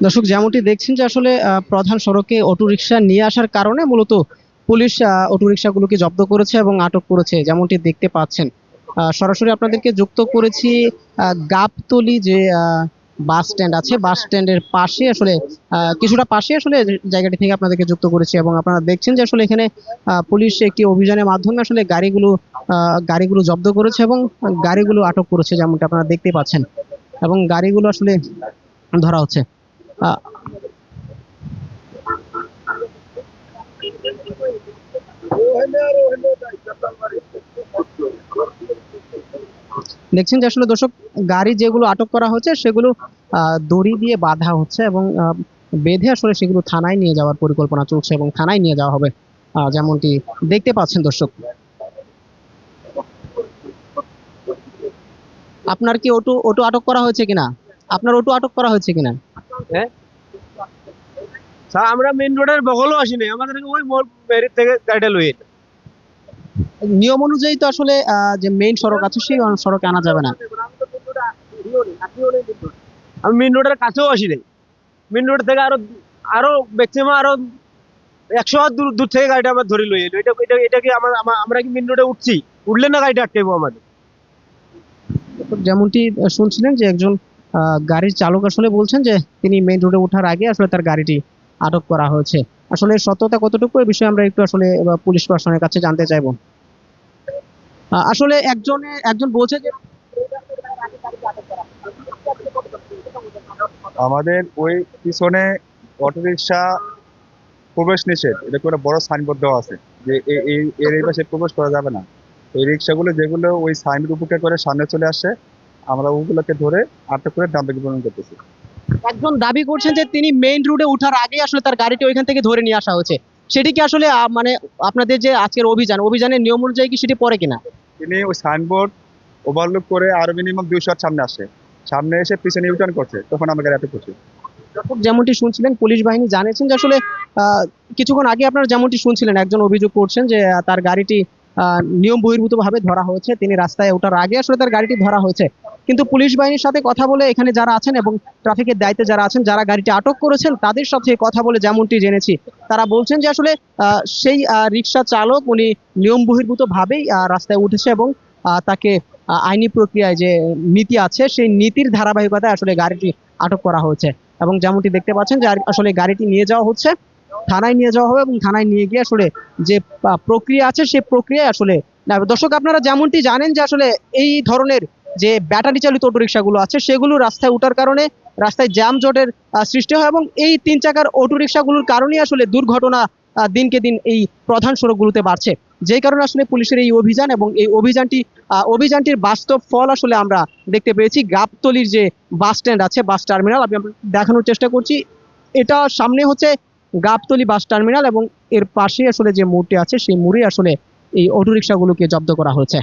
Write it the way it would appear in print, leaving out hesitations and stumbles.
দর্শক যেমনটি দেখছেন যে আসলে প্রধান সড়কে অটোরিকশা নিয়ে আসার কারণে মূলত পুলিশ অটোরিকশাগুলোকে জব্দ করেছে এবং আটক করেছে যেমনটি দেখতে পাচ্ছেন। সরাসরি আপনাদেরকে যুক্ত করেছি গাবতলী যে বাস স্ট্যান্ড আছে, বাস স্ট্যান্ডের পাশে আসলে কিছুটা পাশে আসলে জায়গাটি থেকে আপনাদেরকে যুক্ত করেছি এবং আপনারা দেখছেন যে আসলে এখানে পুলিশ একটি অভিযানের মাধ্যমে আসলে গাড়িগুলো জব্দ করেছে এবং গাড়িগুলো আটক করেছে যেমনটা আপনারা দেখতে পাচ্ছেন এবং গাড়িগুলো আসলে ধরা হচ্ছে। আহ, দেখছেন যে আসলে দর্শক গাড়ি যেগুলো আটক করা হচ্ছে সেগুলো দড়ি দিয়ে বাঁধা হচ্ছে এবং বেঁধে আসলে সেগুলো থানায় নিয়ে যাওয়ার পরিকল্পনা চলছে এবং থানায় নিয়ে যাওয়া হবে যেমনটি দেখতে পাচ্ছেন দর্শক। আপনার কি অটো অটো আটক করা হয়েছে কিনা? আপনার অটো আটক করা হয়েছে কিনা? হ্যাঁ স্যার, আমরা মেইন রোডের বগলও আসি নাই, আমাদের ওই মোড় মেরিট থেকে গাড়িটা লই। নিয়ম অনুযায়ী তো আসলে যে মেইন সড়ক আছে সেই সড়কে আনা যাবে না। আমি মেইন রোডের কাছেও আসি নাই, মেইন রোড থেকে আরো আরো ম্যাক্সিমাম আরো 100 হাত দূর দূর থেকে গাড়িটা আমরা ধরে লই এলো। এটা কি আমরা কি মেইন রোডে উঠছি? উঠলে না গাড়িটা আটকাইবো আমাদের। যেমনটি শুনছিলেন যে একজন গাড়ির চালক আসলে বলছেন যে তিনি মেইন রোডে ওঠার আগে আসলে তার গাড়িটি আটক করা হয়েছে। আসলে সত্যতা কতটুকু এই বিষয়ে আমরা একটু আসলে পুলিশ প্রশাসনের কাছে জানতে চাইবো। আসলে একজন বলছে যে আমাদের ওই পিছনে অটোরিকশা প্রবেশ নিষেধ, এটা করে বড় সাইনবোর্ড দেওয়া আছে যে এই পাশে প্রবেশ করা যাবে না। এই রিক্সাগুলো যেগুলো ওই সাইনবোর্ড উপেক্ষা করে সামনে চলে আসে, আমরা ওগুলোকে ধরে আটক করে ডাম্পে বিতরণ করতেছি। একজন দাবি করছেন যে তিনি মেইন রোডে ওঠার আগে আসলে তার গাড়িটি ওইখান থেকে ধরে নিয়ে আসা হয়েছে। সেটি কি আসলে মানে আপনাদের যে আজকের অভিযানের নিয়ম অনুযায়ী কি সেটি পড়ে কিনা? তিনি ওই সাইনবোর্ড ওভারলুক করে আরো মিনিমাম 200 হাত সামনে আসে, সামনে এসে পিছনে ইউটার্ন করছে, তখন আমরা গাড়ি আটক করছি। যেমনটি শুনছিলেন পুলিশ বাহিনী জানিয়েছেন যে আসলে কিছুক্ষণ আগে আপনারা যেমনটি শুনছিলেন একজন অভিযোগ করছেন যে তার গাড়িটি নিয়ম বহির্ভূত ভাবে ধরা হয়েছে, তিনি রাস্তায় ওঠার আগে আসলে তার গাড়িটি ধরা হয়েছে। কিন্তু পুলিশ বাহিনীর সাথে কথা বলে এখানে যারা আছেন এবং ট্রাফিকের দায়িত্বে যারা আছেন, যারা গাড়িটি আটক করেছেন তাদের সাথে কথা বলে যেমনটি জেনেছি, তারা বলছেন যে আসলে সেই রিক্সা চালক উনি নিয়ম বহির্ভূত ভাবেই রাস্তায় উঠেছে এবং তাকে আইনি প্রক্রিয়ায় যে নীতি আছে সেই নীতির ধারাবাহিকতায় আসলে গাড়িটি আটক করা হয়েছে এবং যেমনটি দেখতে পাচ্ছেন যে আসলে গাড়িটি নিয়ে যাওয়া হচ্ছে, থানায় নিয়ে যাওয়া হবে এবং থানায় নিয়ে গিয়ে আসলে যে প্রক্রিয়া আছে সেই প্রক্রিয়ায় আসলে দর্শক আপনারা যেমনটি জানেন যে আসলে এই ধরনের যে ব্যাটারি চালিত অটোরিকশাগুলো আছে সেগুলো রাস্তায় ওঠার কারণে রাস্তায় জ্যাম জটের সৃষ্টি হয় এবং এই 3 চাকার অটোরিকশাগুলোর কারণেই আসলে দুর্ঘটনা দিনকে দিন এই প্রধান সড়কগুলোতে বাড়ছে। যেই কারণে আসলে পুলিশের এই অভিযান এবং এই অভিযানটির বাস্তব ফল আসলে আমরা দেখতে পেয়েছি। গাবতলীর যে বাস স্ট্যান্ড আছে, বাস টার্মিনাল, আমি দেখানোর চেষ্টা করছি। এটা সামনে হচ্ছে গাবতলী বাস টার্মিনাল এবং এর পাশে আসলে যে মোড়টি আছে সেই মোড়ে আসলে এই অটোরিকশাগুলোকে জব্দ করা হয়েছে।